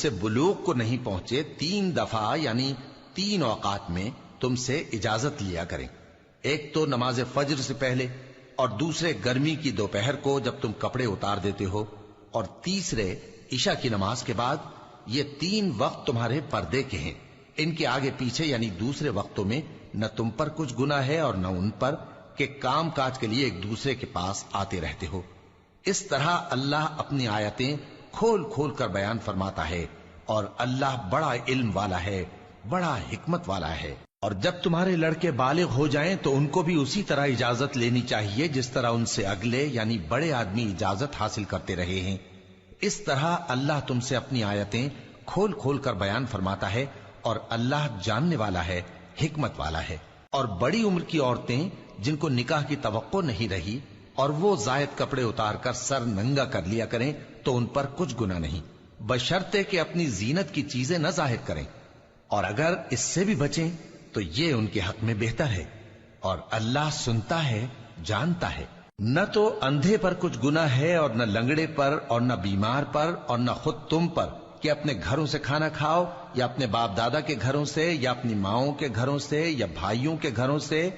سے بلوغ کو نہیں پہنچے 3 دفعہ یعنی 3 اوقات میں تم سے اجازت لیا کریں. ایک تو نماز فجر سے پہلے، اور دوسرے گرمی کی دوپہر کو جب تم کپڑے اتار دیتے ہو، اور تیسرے عشاء کی نماز کے بعد. یہ 3 وقت تمہارے پردے کے ہیں. ان کے آگے پیچھے یعنی دوسرے وقتوں میں نہ تم پر کچھ گناہ ہے اور نہ ان پر، کہ کام کاج کے لیے ایک دوسرے کے پاس آتے رہتے ہو. اس طرح اللہ اپنی آیتیں کھول کھول کر بیان فرماتا ہے، اور اللہ بڑا علم والا ہے، بڑا حکمت والا ہے. اور جب تمہارے لڑکے بالغ ہو جائیں تو ان کو بھی اسی طرح اجازت لینی چاہیے جس طرح ان سے اگلے یعنی بڑے آدمی اجازت حاصل کرتے رہے ہیں. اس طرح اللہ تم سے اپنی آیتیں کھول کھول کر بیان فرماتا ہے، اور اللہ جاننے والا ہے، حکمت والا ہے. اور بڑی عمر کی عورتیں جن کو نکاح کی توقع نہیں رہی اور وہ زائد کپڑے اتار کر سر ننگا کر لیا کریں تو ان پر کچھ گناہ نہیں، بشرطے کہ اپنی زینت کی چیزیں نہ ظاہر کریں. اور اگر اس سے بھی بچیں تو یہ ان کے حق میں بہتر ہے، اور اللہ سنتا ہے، جانتا ہے. نہ تو اندھے پر کچھ گناہ ہے اور نہ لنگڑے پر اور نہ بیمار پر اور نہ خود تم پر کہ اپنے گھروں سے کھانا کھاؤ، یا اپنے باپ دادا کے گھروں سے، یا اپنی ماؤں کے گھروں سے، یا بھائیوں کے گھروں سے،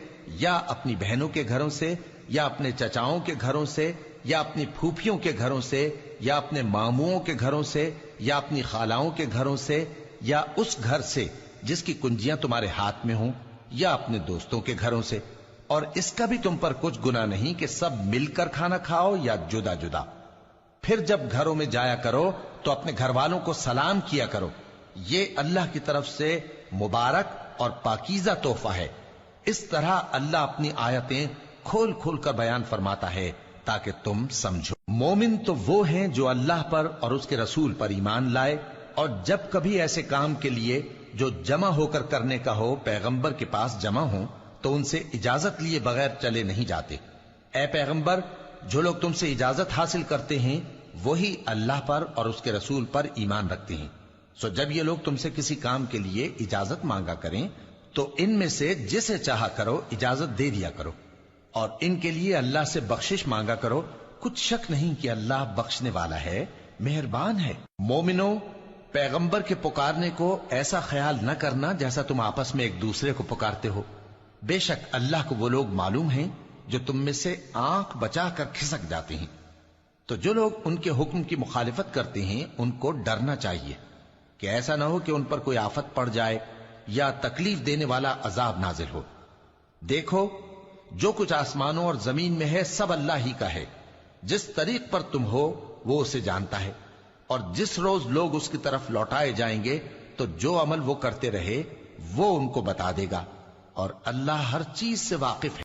یا اپنی بہنوں کے گھروں سے، یا اپنے چچاؤں کے گھروں سے، یا اپنی پھوپھیوں کے گھروں سے، یا اپنے ماموؤں کے گھروں سے، یا اپنی خالاؤں کے گھروں سے، یا اس گھر سے جس کی کنجیاں تمہارے ہاتھ میں ہوں، یا اپنے دوستوں کے گھروں سے. اور اس کا بھی تم پر کچھ گناہ نہیں کہ سب مل کر کھانا کھاؤ یا جدا جدا. پھر جب گھروں میں جایا کرو تو اپنے گھر والوں کو سلام کیا کرو، یہ اللہ کی طرف سے مبارک اور پاکیزہ تحفہ ہے. اس طرح اللہ اپنی آیتیں کھول کھول کر بیان فرماتا ہے تاکہ تم سمجھو. مومن تو وہ ہیں جو اللہ پر اور اس کے رسول پر ایمان لائے، اور جب کبھی ایسے کام کے لیے جو جمع ہو کر کرنے کا ہو پیغمبر کے پاس جمع ہوں تو ان سے اجازت لیے بغیر چلے نہیں جاتے. اے پیغمبر، جو لوگ تم سے اجازت حاصل کرتے ہیں وہی اللہ پر اور اس کے رسول پر ایمان رکھتے ہیں. سو جب یہ لوگ تم سے کسی کام کے لیے اجازت مانگا کریں تو ان میں سے جسے چاہا کرو اجازت دے دیا کرو، اور ان کے لیے اللہ سے بخشش مانگا کرو. کچھ شک نہیں کہ اللہ بخشنے والا ہے، مہربان ہے. مومنو، پیغمبر کے پکارنے کو ایسا خیال نہ کرنا جیسا تم آپس میں ایک دوسرے کو پکارتے ہو. بے شک اللہ کو وہ لوگ معلوم ہیں جو تم میں سے آنکھ بچا کر کھسک جاتے ہیں. تو جو لوگ ان کے حکم کی مخالفت کرتے ہیں ان کو ڈرنا چاہیے کہ ایسا نہ ہو کہ ان پر کوئی آفت پڑ جائے یا تکلیف دینے والا عذاب نازل ہو. دیکھو، جو کچھ آسمانوں اور زمین میں ہے سب اللہ ہی کا ہے. جس طریق پر تم ہو وہ اسے جانتا ہے، اور جس روز لوگ اس کی طرف لوٹائے جائیں گے تو جو عمل وہ کرتے رہے وہ ان کو بتا دے گا، اور اللہ ہر چیز سے واقف ہے.